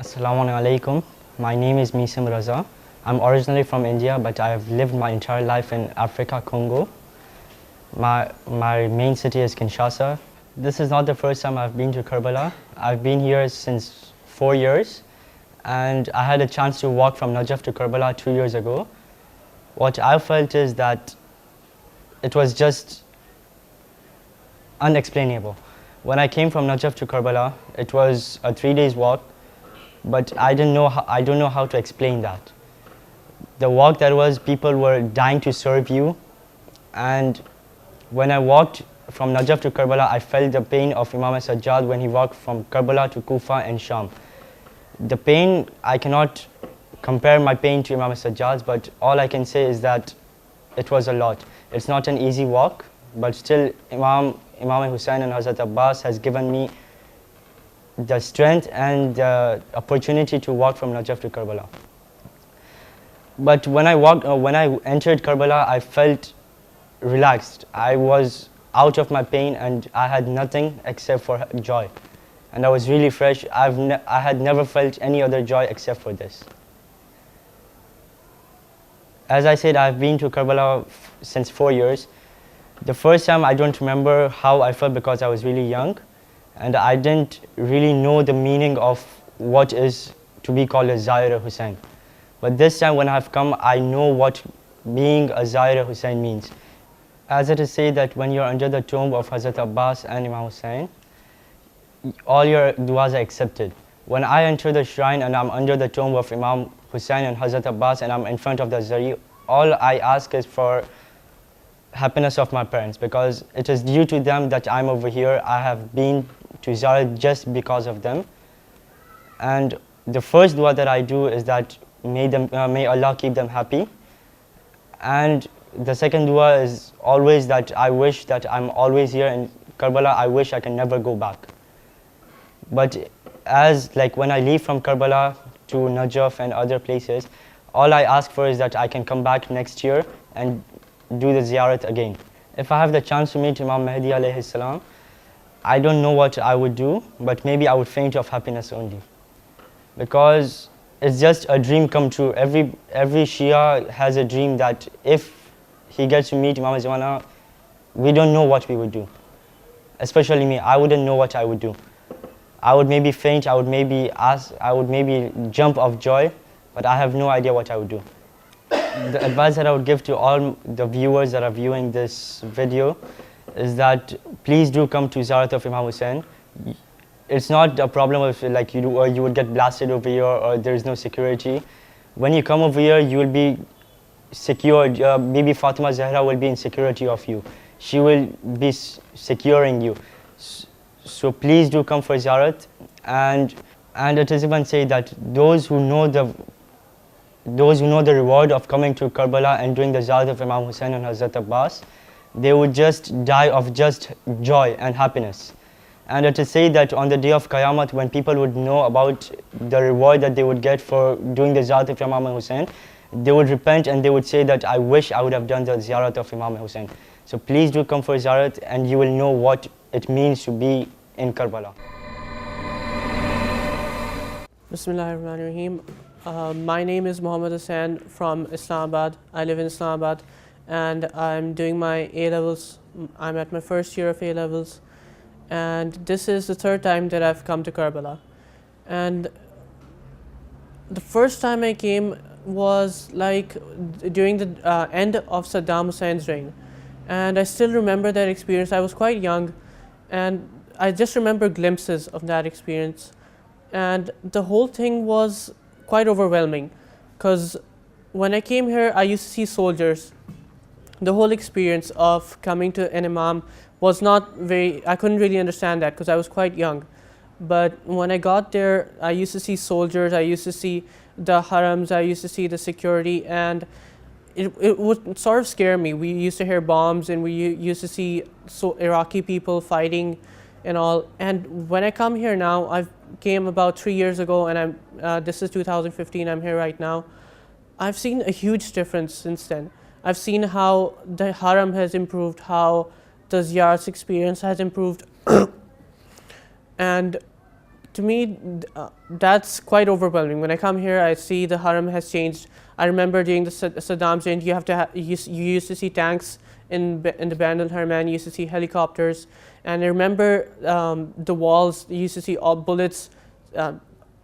Assalamu alaikum. My name is Maitham Ridha. I'm originally from India, but I have lived my entire life in Africa, Congo. My main city is Kinshasa. This is not the first time I've been to Karbala. I've been here since 4 years, and I had a chance to walk from Najaf to Karbala 2 years ago. What I felt is that it was just unexplainable. When I came from Najaf to Karbala, it was a 3 days walk, but I don't know how to explain that. The walk that was, people were dying to serve you, and when I walked from Najaf to Karbala, I felt the pain of Imam Sajjad when he walked from Karbala to Kufa and Sham. The pain, I cannot compare my pain to Imam Sajjad's, but all I can say is that it was a lot. It's not an easy walk, but still Imam Hussein and Hazrat Abbas has given me the strength and the opportunity to walk from Najaf to Karbala. But when I entered Karbala, I felt relaxed. I was out of my pain and I had nothing except for joy. And I was really fresh. I had never felt any other joy except for this. As I said, I've been to Karbala since 4 years. The first time I don't remember how I felt because I was really young, and I didn't really know the meaning of what is to be called a Zaire Hussein. But this time when I've come, I know what being a Zaire Hussein means. As it is said that when you're under the tomb of Hazrat Abbas and Imam Hussein, all your du'as are accepted. When I enter the shrine and I'm under the tomb of Imam Hussein and Hazrat Abbas and I'm in front of the Zari, all I ask is for happiness of my parents, because it is due to them that I'm over here. I have been to Zara just because of them. And the first dua that I do is that may Allah keep them happy. And the second dua is always that I wish that I'm always here in Karbala. I wish I can never go back. But when I leave from Karbala to Najaf and other places, all I ask for is that I can come back next year and do the ziyarat again. If I have the chance to meet Imam Mahdi alayhi salam, I don't know what I would do, but maybe I would faint of happiness only. Because it's just a dream come true. Every Shia has a dream that if he gets to meet Imam Zamana, we don't know what we would do. Especially me, I wouldn't know what I would do. I would maybe faint, I would maybe jump of joy, but I have no idea what I would do. The advice that I would give to all the viewers that are viewing this video is that please do come to Ziyarat of Imam Hussein. It's not a problem of you would get blasted over here or there is no security. When you come over here, you will be secured. Maybe Fatima Zahra will be in security of you. She will be securing you. So please do come for Ziyarat. And it is even said that those who know the reward of coming to Karbala and doing the Ziyarat of Imam Hussein and Hazrat Abbas, they would just die of just joy and happiness. And it is said that on the day of Qiyamah, when people would know about the reward that they would get for doing the Ziyarat of Imam Hussein, they would repent and they would say that I wish I would have done the Ziyarat of Imam Hussein. So please do come for Ziyarat and you will know what it means to be in Karbala. Bismillahirrahmanirrahim. My name is Mohammed Hussein from Islamabad. I live in Islamabad and I'm doing my A-levels. I'm at my first year of A-levels, and this is the third time that I've come to Karbala. And the first time I came was during the end of Saddam Hussein's reign, and I still remember that experience. I was quite young and I just remember glimpses of that experience, and the whole thing was quite overwhelming, because when I came here I used to see soldiers. The whole experience of coming to an imam was not I couldn't really understand that because I was quite young. But when I got there, I used to see soldiers, I used to see the harams, I used to see the security, and it would sort of scare me. We used to hear bombs and we used to see Iraqi people fighting and all. And when I come here now, I came about 3 years ago, and this is 2015, I'm here right now. I've seen a huge difference since then. I've seen how the haram has improved, how the ziyarat's experience has improved. And to me, that's quite overwhelming. When I come here, I see the haram has changed. I remember during the Saddam's reign, you used to see tanks in the Band al-Harman, you used to see helicopters. And I remember the walls, you used to see all bullets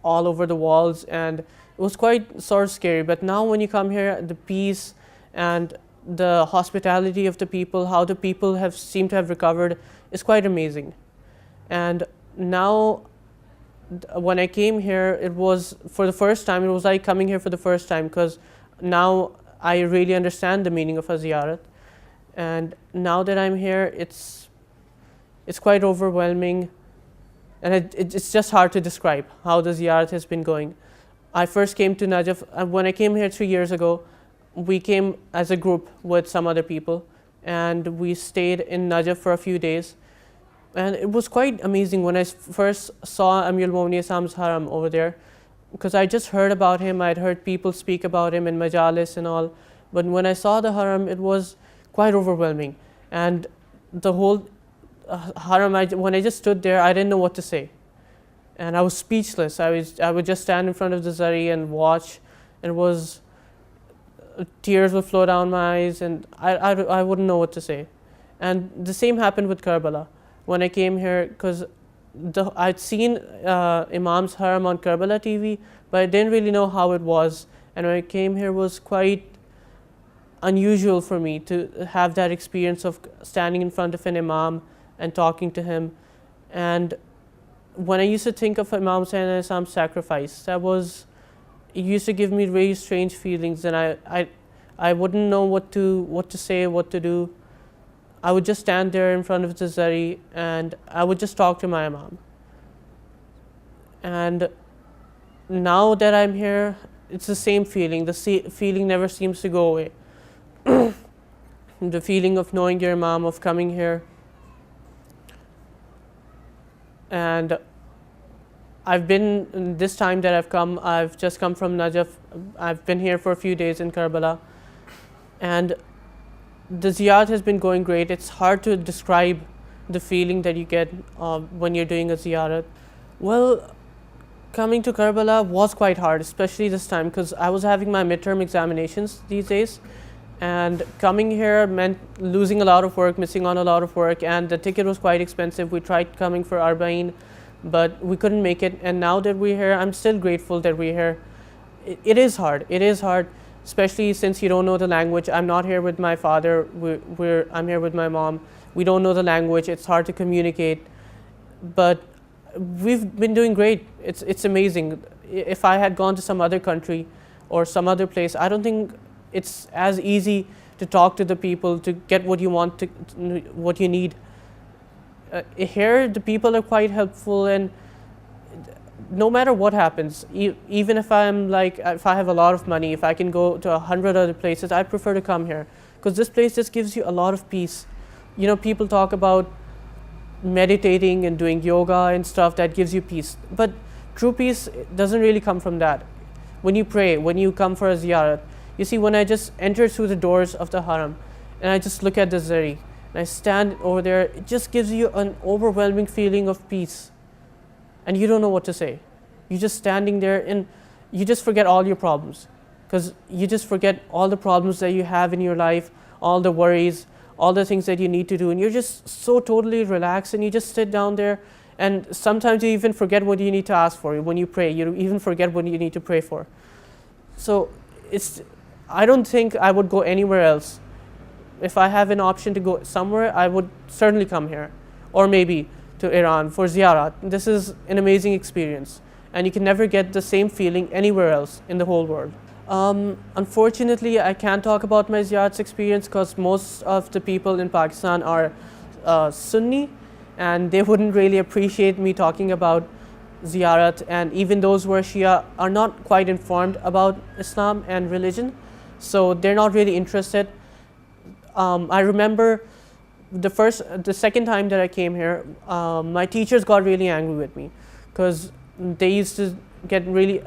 all over the walls, and it was quite sort of scary. But now when you come here, the peace and the hospitality of the people, how the people have seemed to have recovered, is quite amazing. And now, when I came here, it was for the first time, it was like coming here for the first time, because now I really understand the meaning of a ziyarat. And now that I'm here, it's quite overwhelming, and it's just hard to describe how the ziyarat has been going. I first came to Najaf, when I came here 3 years ago, we came as a group with some other people, and we stayed in Najaf for a few days. And it was quite amazing when I first saw Amir al-Mu'minin Islam's haram over there, because I just heard about him, I'd heard people speak about him in majalis and all, but when I saw the haram, it was quite overwhelming. And the whole haram, when I just stood there, I didn't know what to say. And I was speechless. I would just stand in front of the zari and watch, and tears would flow down my eyes, and I wouldn't know what to say. And the same happened with Karbala. When I came here, because I'd seen Imam's haram on Karbala TV, but I didn't really know how it was. And when I came here, it was quite unusual for me to have that experience of standing in front of an Imam and talking to him. And when I used to think of Imam Hussein sacrifice, it used to give me very strange feelings, and I wouldn't know what to say, what to do. I would just stand there in front of the zari, and I would just talk to my Imam. And now that I'm here, it's the same feeling. The feeling never seems to go away. The feeling of knowing your Imam, of coming here. And this time that I've come, I've just come from Najaf. I've been here for a few days in Karbala. And the ziyarat has been going great. It's hard to describe the feeling that you get when you're doing a ziyarat. Well, coming to Karbala was quite hard, especially this time, because I was having my midterm examinations these days. And coming here meant losing a lot of work, missing on a lot of work, and the ticket was quite expensive. We tried coming for Arba'in, but we couldn't make it. And now that we're here, I'm still grateful that we're here. It is hard. It is hard, especially since you don't know the language. I'm not here with my father. I'm here with my mom. We don't know the language. It's hard to communicate, but we've been doing great. It's amazing. If I had gone to some other country or some other place, I don't think it's as easy to talk to the people, to get what you want, what you need. Here, the people are quite helpful, and no matter what happens, even if if I have a lot of money, if I can go to 100 other places, I prefer to come here, because this place just gives you a lot of peace. You know, people talk about meditating and doing yoga and stuff that gives you peace, but true peace doesn't really come from that. When you pray, when you come for a ziyarat, you see, when I just enter through the doors of the haram and I just look at the zari and I stand over there, it just gives you an overwhelming feeling of peace, and you don't know what to say. You're just standing there and you just forget all your problems, because you just forget all the problems that you have in your life, all the worries, all the things that you need to do, and you're just so totally relaxed, and you just sit down there, and sometimes you even forget what you need to ask for. When you pray, you even forget what you need to pray for. So I don't think I would go anywhere else. If I have an option to go somewhere, I would certainly come here, or maybe to Iran for ziyarat. This is an amazing experience, and you can never get the same feeling anywhere else in the whole world. Unfortunately, I can't talk about my ziyarat experience, because most of the people in Pakistan are Sunni, and they wouldn't really appreciate me talking about ziyarat, and even those who are Shia are not quite informed about Islam and religion, so they're not really interested. I remember the second time that I came here, my teachers got really angry with me, because they used to get really,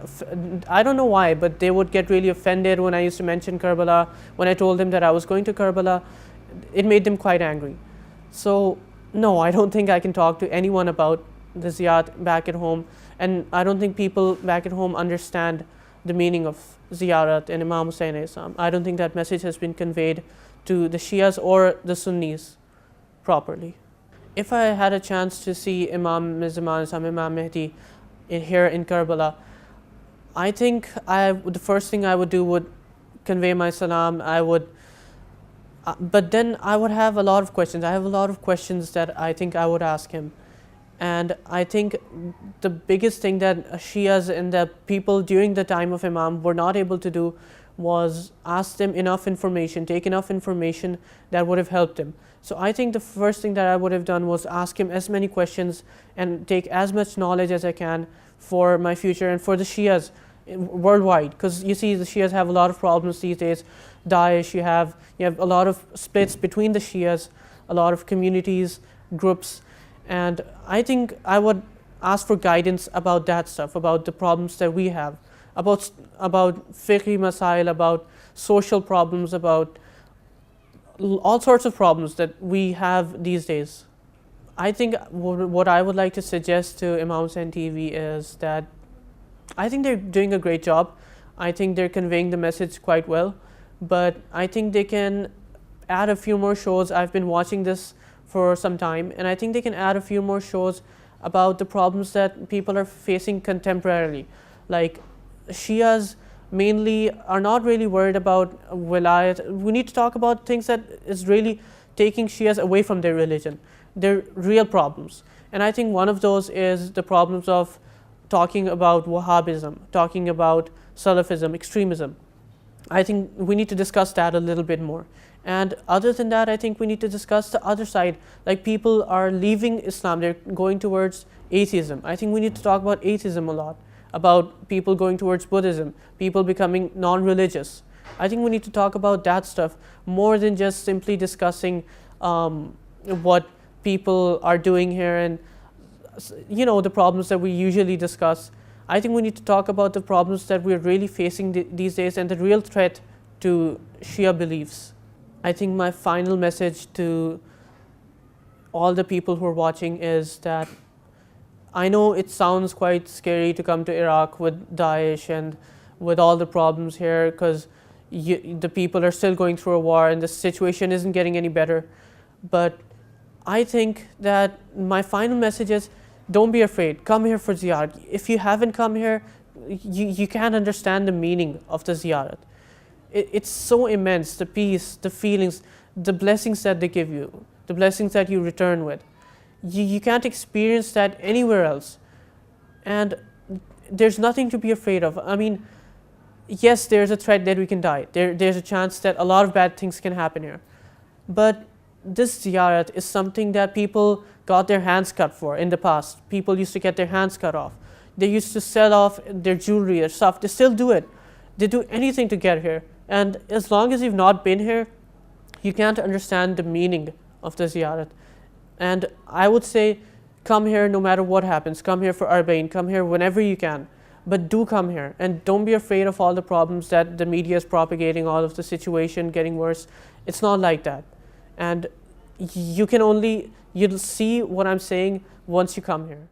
I don't know why, but they would get really offended when I used to mention Karbala. When I told them that I was going to Karbala, it made them quite angry. So no, I don't think I can talk to anyone about the ziyarat back at home, and I don't think people back at home understand the meaning of ziyarat and Imam Hussein alayhi salam. I don't think that message has been conveyed to the Shias or the Sunnis properly. If I had a chance to see Imam Zaman, Imam Mahdi here in Karbala, I think the first thing I would do would convey my salam. But then I would have a lot of questions. I have a lot of questions that I think I would ask him. And I think the biggest thing that Shias and the people during the time of Imam were not able to do was ask them enough information, take enough information that would have helped him. So I think the first thing that I would have done was ask him as many questions and take as much knowledge as I can for my future and for the Shias worldwide. Because you see, the Shias have a lot of problems these days. Daesh, you have a lot of splits between the Shias, a lot of communities, groups. And I think I would ask for guidance about that stuff, about the problems that we have, about fiqhi masail, about social problems, about all sorts of problems that we have these days. I think what I would like to suggest to Imam Hussein TV is that I think they're doing a great job. I think they're conveying the message quite well, but I think they can add a few more shows. I've been watching this for some time, and I think they can add a few more shows about the problems that people are facing contemporarily. Like Shias mainly are not really worried about wilayat. We need to talk about things that is really taking Shias away from their religion. They're real problems. And I think one of those is the problems of talking about Wahhabism, talking about Salafism, extremism. I think we need to discuss that a little bit more. And other than that, I think we need to discuss the other side. Like, people are leaving Islam, they're going towards atheism. I think we need to talk about atheism a lot, about people going towards Buddhism, people becoming non-religious. I think we need to talk about that stuff more than just simply discussing what people are doing here and the problems that we usually discuss. I think we need to talk about the problems that we're really facing these days and the real threat to Shia beliefs. I think my final message to all the people who are watching is that I know it sounds quite scary to come to Iraq with Daesh and with all the problems here, because the people are still going through a war and the situation isn't getting any better. But I think that my final message is, don't be afraid. Come here for ziyarat. If you haven't come here, you can't understand the meaning of the ziyarat. It's so immense, the peace, the feelings, the blessings that they give you, the blessings that you return with. You can't experience that anywhere else. And there's nothing to be afraid of. I mean, yes, there's a threat that we can die. There's a chance that a lot of bad things can happen here. But this ziyarat is something that people got their hands cut for in the past. People used to get their hands cut off. They used to sell off their jewelry or stuff. They still do it. They do anything to get here. And as long as you've not been here, you can't understand the meaning of the ziyarat. And I would say, come here no matter what happens. Come here for Arba'in. Come here whenever you can. But do come here. And don't be afraid of all the problems that the media is propagating, all of the situation getting worse. It's not like that. And you'll see what I'm saying once you come here.